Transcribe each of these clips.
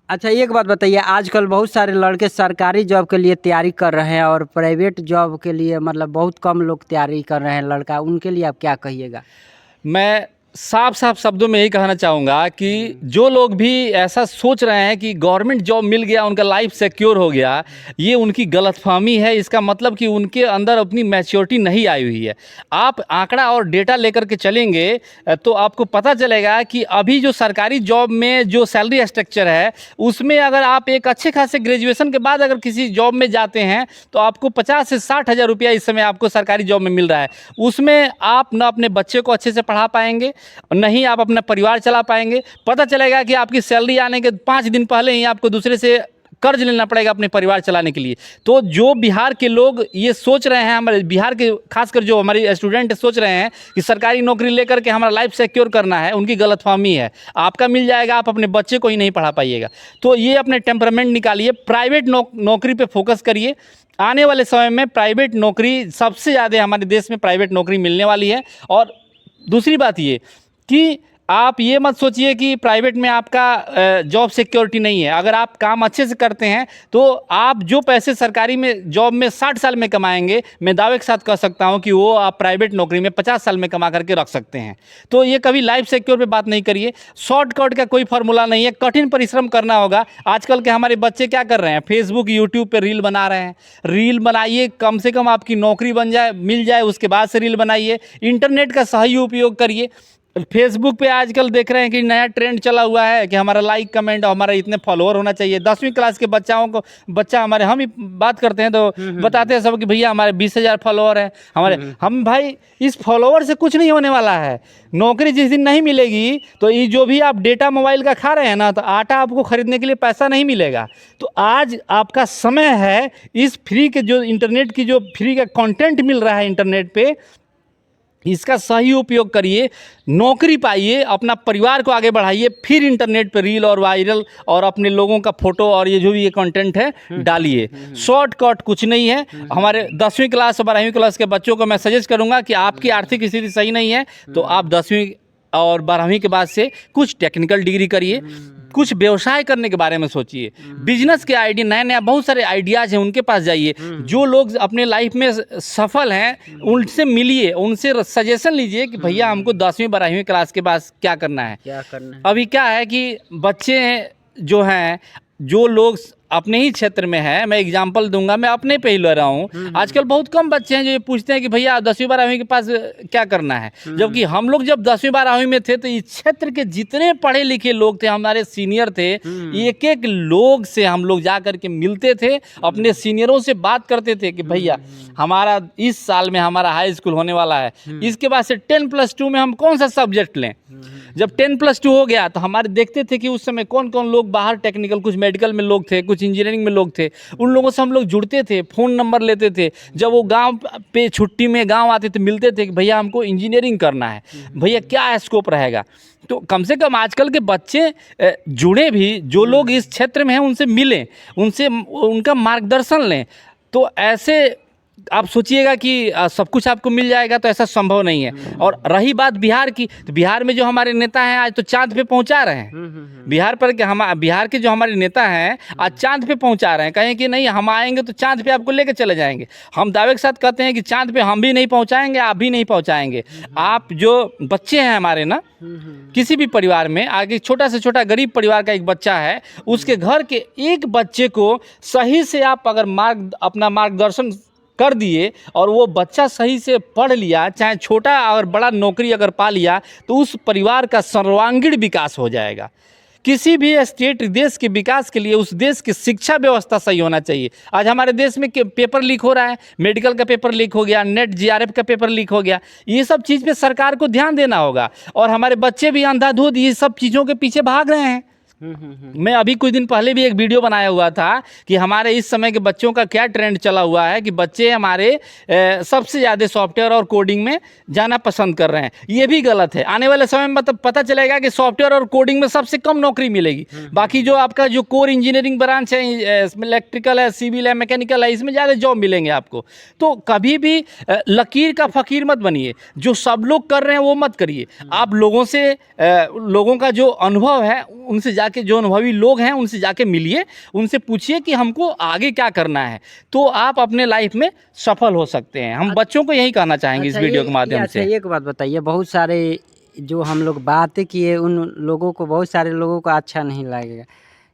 अच्छा, एक बात बताइए, आजकल बहुत सारे लड़के सरकारी जॉब के लिए तैयारी कर रहे हैं और प्राइवेट जॉब के लिए मतलब बहुत कम लोग तैयारी कर रहे हैं लड़का, उनके लिए आप क्या कहिएगा? मैं साफ साफ शब्दों में यही कहना चाहूँगा कि जो लोग भी ऐसा सोच रहे हैं कि गवर्नमेंट जॉब मिल गया उनका लाइफ सिक्योर हो गया, ये उनकी गलतफहमी है। इसका मतलब कि उनके अंदर अपनी मैच्योरिटी नहीं आई हुई है। आप आंकड़ा और डेटा लेकर के चलेंगे तो आपको पता चलेगा कि अभी जो सरकारी जॉब में जो सैलरी स्ट्रक्चर है, उसमें अगर आप एक अच्छे खासे ग्रेजुएशन के बाद अगर किसी जॉब में जाते हैं तो आपको 50 से 60 हज़ार रुपया इस समय आपको सरकारी जॉब में मिल रहा है। उसमें आप ना अपने बच्चे को अच्छे से पढ़ा पाएंगे, नहीं आप अपना परिवार चला पाएंगे। पता चलेगा कि आपकी सैलरी आने के 5 दिन पहले ही आपको दूसरे से कर्ज लेना पड़ेगा अपने परिवार चलाने के लिए। तो जो बिहार के लोग ये सोच रहे हैं, हमारे बिहार के खासकर जो हमारे स्टूडेंट सोच रहे हैं कि सरकारी नौकरी लेकर के हमारा लाइफ सिक्योर करना है, उनकी गलतफहमी है। आपका मिल जाएगा, आप अपने बच्चे को ही नहीं पढ़ा पाइएगा। तो ये अपने टेम्परामेंट निकालिए, प्राइवेट नौकरी पे फोकस करिए। आने वाले समय में प्राइवेट नौकरी सबसे ज़्यादा हमारे देश में प्राइवेट नौकरी मिलने वाली है। और दूसरी बात ये कि आप ये मत सोचिए कि प्राइवेट में आपका जॉब सिक्योरिटी नहीं है। अगर आप काम अच्छे से करते हैं तो आप जो पैसे सरकारी में जॉब में 60 साल में कमाएंगे, मैं दावे के साथ कह सकता हूं कि वो आप प्राइवेट नौकरी में 50 साल में कमा करके रख सकते हैं। तो ये कभी लाइफ सिक्योर पे बात नहीं करिए। शॉर्टकट का कोई फार्मूला नहीं है, कठिन परिश्रम करना होगा। आजकल के हमारे बच्चे क्या कर रहे हैं, फेसबुक यूट्यूब पर रील बना रहे हैं। रील बनाइए, कम से कम आपकी नौकरी बन जाए, मिल जाए, उसके बाद से रील बनाइए। इंटरनेट का सही उपयोग करिए। फेसबुक पे आजकल देख रहे हैं कि नया ट्रेंड चला हुआ है कि हमारा लाइक कमेंट और हमारा इतने फॉलोअर होना चाहिए। 10वीं क्लास के बच्चा हमारे, हम ही बात करते हैं तो बताते हैं सब कि भैया हमारे 20,000 फॉलोअर हैं हमारे। हम भाई, इस फॉलोअर से कुछ नहीं होने वाला है। नौकरी जिस दिन नहीं मिलेगी तो ये जो भी आप डेटा मोबाइल का खा रहे हैं ना, तो आटा आपको खरीदने के लिए पैसा नहीं मिलेगा। तो आज आपका समय है, इस फ्री के जो इंटरनेट की जो फ्री का कंटेंट मिल रहा है इंटरनेट पे, इसका सही उपयोग करिए, नौकरी पाइए, अपना परिवार को आगे बढ़ाइए, फिर इंटरनेट पे रील और वायरल और अपने लोगों का फोटो और ये जो भी ये कंटेंट है डालिए। शॉर्टकट कुछ नहीं है। हमारे 10वीं क्लास और 12वीं क्लास के बच्चों को मैं सजेस्ट करूंगा कि आपकी आर्थिक स्थिति सही नहीं है तो आप 10वीं और 12वीं के बाद से कुछ टेक्निकल डिग्री करिए, कुछ व्यवसाय करने के बारे में सोचिए, बिजनेस के आइडिया, नए नए बहुत सारे आइडियाज़ हैं, उनके पास जाइए। जो लोग अपने लाइफ में सफल हैं उनसे मिलिए, उनसे सजेशन लीजिए कि भैया हमको 10वीं 12वीं क्लास के बाद क्या करना है। अभी क्या है कि बच्चे जो हैं, जो लोग अपने ही क्षेत्र में है, मैं एग्जांपल दूंगा, मैं अपने पे ही ले रहा हूँ। आजकल बहुत कम बच्चे हैं जो ये पूछते हैं कि भैया 10वीं 12वीं के पास क्या करना है। जबकि हम लोग जब 10वीं 12वीं में थे तो इस क्षेत्र के जितने पढ़े लिखे लोग थे, हमारे सीनियर थे, एक एक लोग से हम लोग जा करके मिलते थे, अपने सीनियरों से बात करते थे कि भैया हमारा इस साल में हमारा हाई स्कूल होने वाला है, इसके बाद से 10+2 में हम कौन सा सब्जेक्ट लें। जब 10+2 हो गया तो हमारे देखते थे कि उस समय कौन कौन लोग बाहर टेक्निकल, कुछ मेडिकल में लोग थे, कुछ इंजीनियरिंग में लोग थे, उन लोगों से हम लोग जुड़ते थे, फ़ोन नंबर लेते थे। जब वो गांव पे छुट्टी में गांव आते थे, मिलते थे कि भैया हमको इंजीनियरिंग करना है, भैया क्या स्कोप रहेगा। तो कम से कम आजकल के बच्चे जुड़े भी, जो लोग इस क्षेत्र में हैं उनसे मिलें, उनसे उनका मार्गदर्शन लें। तो ऐसे आप सोचिएगा कि सब कुछ आपको मिल जाएगा, तो ऐसा संभव नहीं है। और रही बात बिहार की, तो बिहार में जो हमारे नेता हैं आज तो चांद पे पहुंचा रहे हैं। बिहार के जो हमारे नेता हैं आज चांद पे पहुंचा रहे हैं। कहें कि नहीं हम आएंगे तो चांद पे आपको लेके चले जाएंगे। हम दावे के साथ कहते हैं कि चांद पे हम भी नहीं पहुंचाएंगे, आप भी नहीं पहुंचाएंगे। आप जो बच्चे हैं हमारे ना, किसी भी परिवार में आगे छोटा से छोटा गरीब परिवार का एक बच्चा है, उसके घर के एक बच्चे को सही से आप अगर अपना मार्गदर्शन कर दिए और वो बच्चा सही से पढ़ लिया, चाहे छोटा और बड़ा नौकरी अगर पा लिया, तो उस परिवार का सर्वांगीण विकास हो जाएगा। किसी भी स्टेट, देश के विकास के लिए उस देश की शिक्षा व्यवस्था सही होना चाहिए। आज हमारे देश में पेपर लीक हो रहा है, मेडिकल का पेपर लीक हो गया, नेट जीआरएफ का पेपर लीक हो गया। ये सब चीज़ पे सरकार को ध्यान देना होगा। और हमारे बच्चे भी अंधाधुंध ये सब चीज़ों के पीछे भाग रहे हैं। मैं अभी कुछ दिन पहले भी एक वीडियो बनाया हुआ था कि हमारे इस समय के बच्चों का क्या ट्रेंड चला हुआ है कि बच्चे हमारे सबसे ज़्यादा सॉफ्टवेयर और कोडिंग में जाना पसंद कर रहे हैं। ये भी गलत है। आने वाले समय में मतलब पता चलेगा कि सॉफ्टवेयर और कोडिंग में सबसे कम नौकरी मिलेगी। बाकी जो आपका जो कोर इंजीनियरिंग ब्रांच है, इलेक्ट्रिकल है, सिविल है, मैकेनिकल है, इसमें ज़्यादा जॉब मिलेंगे आपको। तो कभी भी लकीर का फ़कीर मत बनिए। जो सब लोग कर रहे हैं वो मत करिए। आप लोगों का जो अनुभव है उनसे जाके, जो अनुभवी लोग हैं उनसे जाके मिलिए, उनसे पूछिए कि हमको आगे क्या करना है, तो आप अपने लाइफ में सफल हो सकते हैं। हम बच्चों को यही कहना चाहेंगे इस अच्छा, वीडियो के माध्यम अच्छा, से। एक बात बताइए, बहुत सारे जो हम लोग बातें किए उन लोगों को, बहुत सारे लोगों को अच्छा नहीं लगेगा,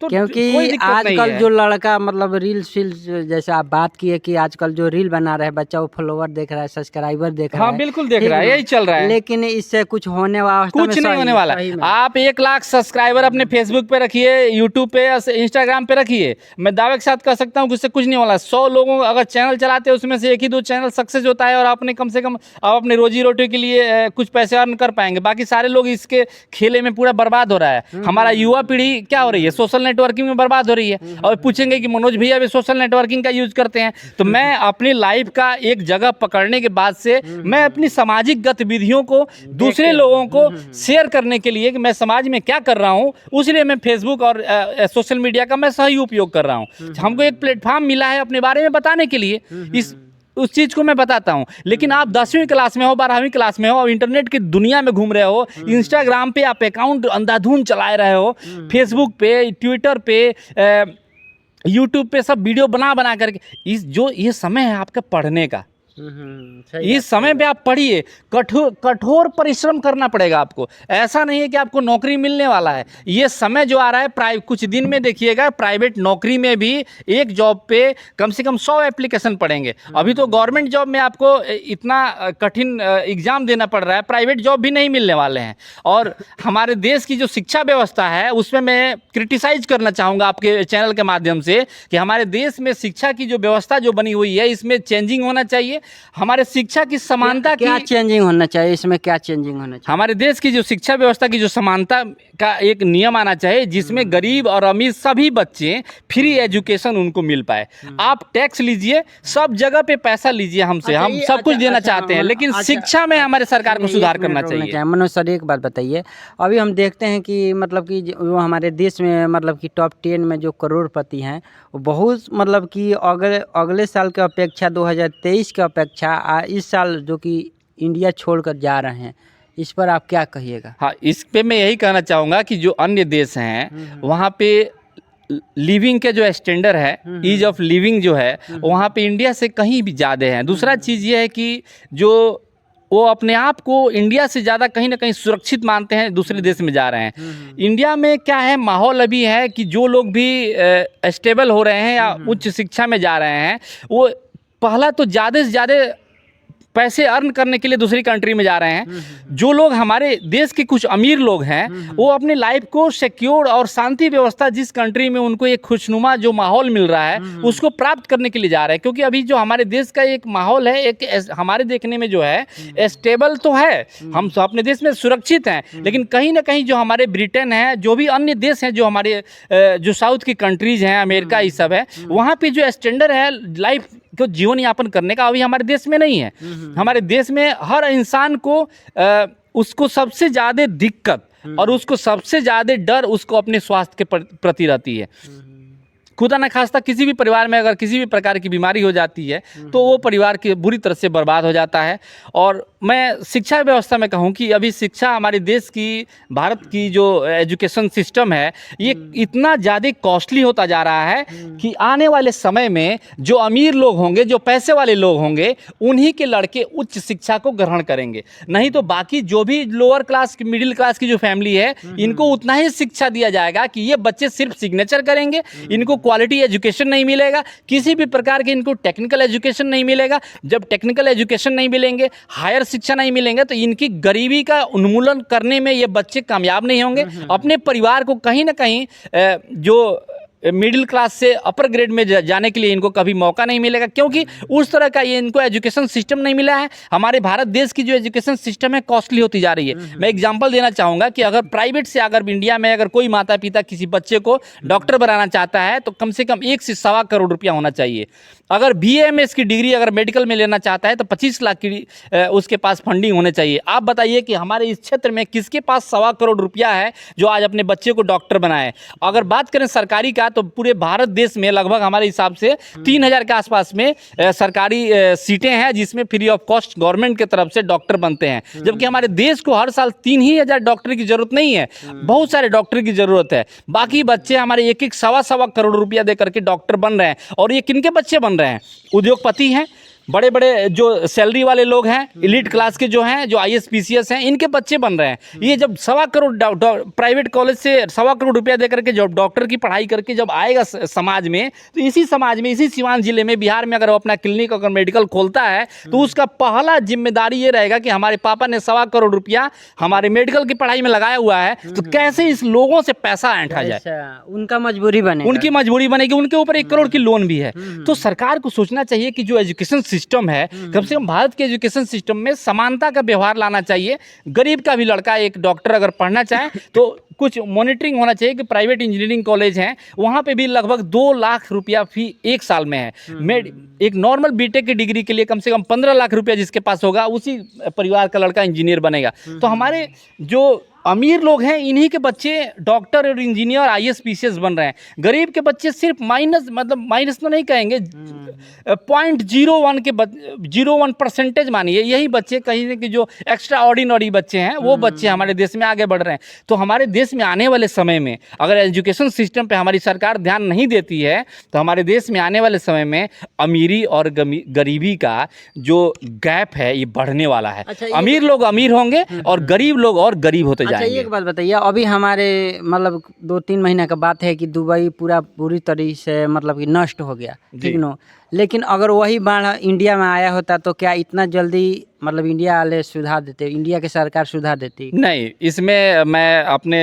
तो क्योंकि कोई दिक्कत नहीं आजकल है। जो लड़का मतलब रील्स फील्स, जैसे आप बात किए कि आजकल जो रील बना रहे हैं बच्चा, वो फॉलोवर देख रहा है, सब्सक्राइबर देख रहा हाँ है, बिल्कुल देख ठीक रहा है, ना, यही चल रहा है। लेकिन इससे कुछ होने वास्तव में कुछ नहीं होने सही वाला। सही में आप 1 लाख सब्सक्राइबर अपने फेसबुक पे रखिए, यूट्यूब पे, इंस्टाग्राम पे रखिए, मैं दावे के साथ कह सकता हूँ कि उससे कुछ नहीं वाला। 100 लोगों अगर चैनल चलाते हैं उसमें से 1 ही 2 चैनल सक्सेस होता है, और आपने कम से कम आप अपने रोजी रोटी के लिए कुछ पैसे अर्न कर पाएंगे। बाकी सारे लोग इसके खेले में पूरा बर्बाद हो रहा है। हमारा युवा पीढ़ी क्या हो रही है, सोशल नेटवर्किंग में बर्बाद हो रही है। और पूछेंगे कि मनोज भैया भी सोशल नेटवर्किंग का यूज करते हैं, तो मैं अपनी लाइफ का एक जगह पकड़ने के बाद से मैं अपनी सामाजिक गतिविधियों को दूसरे लोगों को शेयर करने के लिए कि मैं समाज में क्या कर रहा हूं, उसलिए मैं फेसबुक और सोशल मीडिया का मैं सही उपयोग कर रहा हूं। हमको एक प्लेटफॉर्म मिला है अपने बारे में बताने के लिए, इस उस चीज़ को मैं बताता हूं। लेकिन आप 10वीं क्लास में हो, 12वीं क्लास में हो, और इंटरनेट की दुनिया में घूम रहे हो, इंस्टाग्राम पे आप अकाउंट अंधाधुंध चला रहे हो, फेसबुक पे, ट्विटर पे, यूट्यूब पे सब वीडियो बना बना करके, ये समय है आपका पढ़ने का। सही इस समय पे आप पढ़िए, कठोर परिश्रम करना पड़ेगा आपको। ऐसा नहीं है कि आपको नौकरी मिलने वाला है। ये समय जो आ रहा है, कुछ दिन में देखिएगा प्राइवेट नौकरी में भी एक जॉब पे कम से कम 100 एप्लीकेशन पड़ेंगे। अभी तो गवर्नमेंट जॉब में आपको इतना कठिन एग्जाम देना पड़ रहा है, प्राइवेट जॉब भी नहीं मिलने वाले हैं। और हमारे देश की जो शिक्षा व्यवस्था है उसमें मैं क्रिटिसाइज करना चाहूँगा आपके चैनल के माध्यम से कि हमारे देश में शिक्षा की जो व्यवस्था जो बनी हुई है, इसमें चेंजिंग होना चाहिए। हमारे शिक्षा की समानता क्या की, चेंजिंग होना चाहिए, इसमें क्या चेंजिंग होना चाहिए? हमारे देश की जो शिक्षा व्यवस्था की जो समानता का एक नियम आना चाहिए, जिसमें गरीब और अमीर सभी बच्चे फ्री एजुकेशन उनको मिल पाए। आप टैक्स लीजिए, सब जगह पे पैसा लीजिए हमसे, अच्छा, हम ये सब कुछ अच्छा, देना अच्छा, चाहते हैं, लेकिन अच्छा, शिक्षा में हमारे सरकार को नहीं, सुधार एक मिनट करना रोकना चाहिए। चाहिए। मनोज सर, एक बात बताइए, अभी हम देखते हैं कि मतलब कि वो हमारे देश में मतलब कि टॉप 10 में जो करोड़पति हैं, वो बहुत मतलब कि अगले अगले साल की अपेक्षा, 2023 की अपेक्षा इस साल जो कि इंडिया छोड़कर जा रहे हैं, इस पर आप क्या कहिएगा? हाँ, इस पे मैं यही कहना चाहूँगा कि जो अन्य देश हैं वहाँ पे लिविंग के जो स्टैंडर्ड है, ईज ऑफ लिविंग जो है, वहाँ पे इंडिया से कहीं भी ज़्यादा है। दूसरा चीज़ ये है कि जो वो अपने आप को इंडिया से ज़्यादा कहीं ना कहीं सुरक्षित मानते हैं, दूसरे देश में जा रहे हैं। इंडिया में क्या है, माहौल अभी है कि जो लोग भी स्टेबल हो रहे हैं या उच्च शिक्षा में जा रहे हैं, वो पहला तो ज़्यादा से ज़्यादा पैसे अर्न करने के लिए दूसरी कंट्री में जा रहे हैं। जो लोग हमारे देश के कुछ अमीर लोग हैं, वो अपने लाइफ को सिक्योर और शांति व्यवस्था, जिस कंट्री में उनको एक खुशनुमा जो माहौल मिल रहा है, उसको प्राप्त करने के लिए जा रहे हैं। क्योंकि अभी जो हमारे देश का एक माहौल है, एक हमारे देखने में जो है स्टेबल तो है, हम तो अपने देश में सुरक्षित हैं, लेकिन कहीं ना कहीं जो हमारे ब्रिटेन है, जो भी अन्य देश हैं, जो हमारे जो साउथ की कंट्रीज हैं, अमेरिका, ये सब है, वहाँ पे जो स्टैंडर्ड है लाइफ को जीवन यापन करने का, अभी हमारे देश में नहीं है। हमारे देश में हर इंसान को उसको सबसे ज़्यादा दिक्कत और उसको सबसे ज़्यादा डर उसको अपने स्वास्थ्य के प्रति रहती है। खुदा न खास्ता किसी भी परिवार में अगर किसी भी प्रकार की बीमारी हो जाती है तो वो परिवार की बुरी तरह से बर्बाद हो जाता है। और मैं शिक्षा व्यवस्था में कहूँ कि अभी शिक्षा हमारे देश की, भारत की जो एजुकेशन सिस्टम है, ये इतना ज़्यादा कॉस्टली होता जा रहा है कि आने वाले समय में जो अमीर लोग होंगे, जो पैसे वाले लोग होंगे, उन्हीं के लड़के उच्च शिक्षा को ग्रहण करेंगे। नहीं तो बाकी जो भी लोअर क्लास की, मिडिल क्लास की जो फैमिली है, इनको उतना ही शिक्षा दिया जाएगा कि ये बच्चे सिर्फ सिग्नेचर करेंगे, इनको क्वालिटी एजुकेशन नहीं मिलेगा, किसी भी प्रकार के इनको टेक्निकल एजुकेशन नहीं मिलेगा। जब टेक्निकल एजुकेशन नहीं मिलेंगे, हायर शिक्षा नहीं मिलेंगे, तो इनकी गरीबी का उन्मूलन करने में ये बच्चे कामयाब नहीं होंगे। अपने परिवार को कहीं ना कहीं जो मिडिल क्लास से अपर ग्रेड में जाने के लिए इनको कभी मौका नहीं मिलेगा, क्योंकि उस तरह का ये इनको एजुकेशन सिस्टम नहीं मिला है। हमारे भारत देश की जो एजुकेशन सिस्टम है कॉस्टली होती जा रही है। मैं एग्जांपल देना चाहूँगा कि अगर प्राइवेट से, अगर इंडिया में अगर कोई माता पिता किसी बच्चे को डॉक्टर बनाना चाहता है तो कम से कम 1 से सवा करोड़ रुपया होना चाहिए। अगर BAMS की डिग्री अगर मेडिकल में लेना चाहता है तो 25 लाख की उसके पास फंडिंग होने चाहिए। आप बताइए कि हमारे इस क्षेत्र में किसके पास 1.25 करोड़ रुपया है जो आज अपने बच्चे को डॉक्टर बनाए। अगर बात करें सरकारी का, तो पूरे भारत देश में लगभग हमारे हिसाब से 3000 के आसपास में सरकारी सीटें हैं जिसमें फ्री ऑफ कॉस्ट गवर्नमेंट की तरफ से डॉक्टर बनते हैं। जबकि हमारे देश को हर साल 3000 डॉक्टर की जरूरत नहीं है, बहुत सारे डॉक्टर की जरूरत है। बाकी बच्चे हमारे एक एक सवा करोड़ रुपया दे करके डॉक्टर बन रहे हैं। और ये किनके बच्चे बन रहे हैं? उद्योगपति हैं, बड़े बड़े जो सैलरी वाले लोग हैं, एलीट क्लास के जो हैं, जो IAS PCS हैं, इनके बच्चे बन रहे हैं। ये जब 1.25 करोड़ प्राइवेट कॉलेज से 1.25 करोड़ रुपया दे करके जब डॉक्टर की पढ़ाई करके जब आएगा समाज में, तो इसी समाज में, इसी सीवान जिले में, बिहार में अगर वो अपना क्लिनिक अगर मेडिकल खोलता है तो उसका पहला जिम्मेदारी ये रहेगा कि हमारे पापा ने 1.25 करोड़ रुपया हमारे मेडिकल की पढ़ाई में लगाया हुआ है, तो कैसे इस लोगों से पैसा ऐंठा जाए। अच्छा, उनका मजबूरी बने, उनकी मजबूरी बनेगी, उनके ऊपर 1 करोड़ की लोन भी है। तो सरकार को सोचना चाहिए कि जो एजुकेशन सिस्टम है, कम से कम भारत के एजुकेशन सिस्टम में समानता का व्यवहार लाना चाहिए। गरीब का भी लड़का एक डॉक्टर अगर पढ़ना चाहे तो कुछ मॉनिटरिंग होना चाहिए कि प्राइवेट इंजीनियरिंग कॉलेज हैं, वहाँ पे भी लगभग 2 लाख रुपया फी 1 साल में है। एक नॉर्मल बीटेक की डिग्री के लिए कम से कम 15 लाख रुपया जिसके पास होगा, उसी परिवार का लड़का इंजीनियर बनेगा। तो हमारे जो अमीर लोग हैं, इन्हीं के बच्चे डॉक्टर और इंजीनियर IAS PCS बन रहे हैं। गरीब के बच्चे सिर्फ माइनस तो नहीं कहेंगे, 0.01% मानिए, यही बच्चे कहीं कि जो एक्स्ट्रा ऑर्डिनरी बच्चे हैं, वो बच्चे हमारे देश में आगे बढ़ रहे हैं। तो हमारे देश में आने वाले समय में अगर एजुकेशन सिस्टम पे हमारी सरकार ध्यान नहीं देती है, तो हमारे देश में आने वाले समय में अमीरी और गरीबी का जो गैप है, ये बढ़ने वाला है। अच्छा, अमीर लोग अमीर होंगे और गरीब लोग और गरीब होते अच्छा, जाएंगे। एक बात बताइए, अभी हमारे मतलब 2-3 महीने का बात है कि दुबई पूरी तरीके से मतलब कि नष्ट हो गया, ठीक न? लेकिन अगर वही बाढ़ इंडिया में आया होता तो क्या इतना जल्दी मतलब इंडिया वाले सुधार देते, इंडिया की सरकार सुधार देती? नहीं, इसमें मैं अपने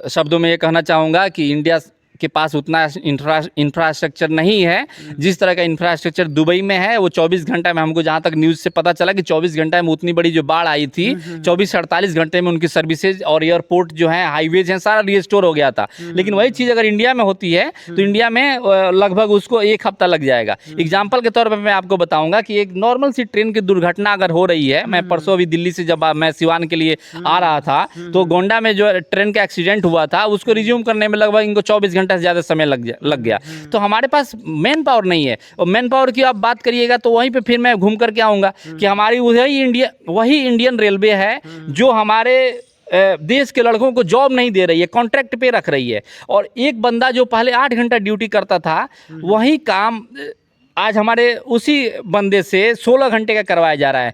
शब्दों में ये कहना चाहूँगा कि इंडिया के पास उतना इंफ्रास्ट्रक्चर नहीं है जिस तरह का इंफ्रास्ट्रक्चर दुबई में है। वो 24 घंटा में, हमको जहाँ तक न्यूज़ से पता चला कि 24 घंटा में उतनी बड़ी जो बाढ़ आई थी, 24 से 48 घंटे में उनकी सर्विसेज और एयरपोर्ट जो है, हाईवेज हैं, सारा रिस्टोर हो गया था। लेकिन वही चीज़ अगर इंडिया में होती है तो इंडिया में लगभग उसको 1 हफ्ता लग जाएगा। एग्जाम्पल के तौर पर मैं आपको बताऊँगा कि एक नॉर्मल सी ट्रेन की दुर्घटना अगर हो रही है, मैं परसों अभी दिल्ली से जब मैं सिवान के लिए आ रहा था, तो गोंडा में जो ट्रेन का एक्सीडेंट हुआ था, उसको रिज्यूम करने में लगभग इनको 24 घंटे से ज़्यादा समय लग गया। तो हमारे पास मैन पावर नहीं है। और मैन पावर की आप बात करिएगा तो वहीं पे फिर मैं घूम करके आऊँगा कि हमारी वही इंडियन रेलवे है जो हमारे देश के लड़कों को जॉब नहीं दे रही है, कॉन्ट्रैक्ट पे रख रही है। और एक बंदा जो पहले 8 घंटा ड्यूटी करता था, वही काम आज हमारे उसी बंदे से 16 घंटे का करवाया जा रहा है।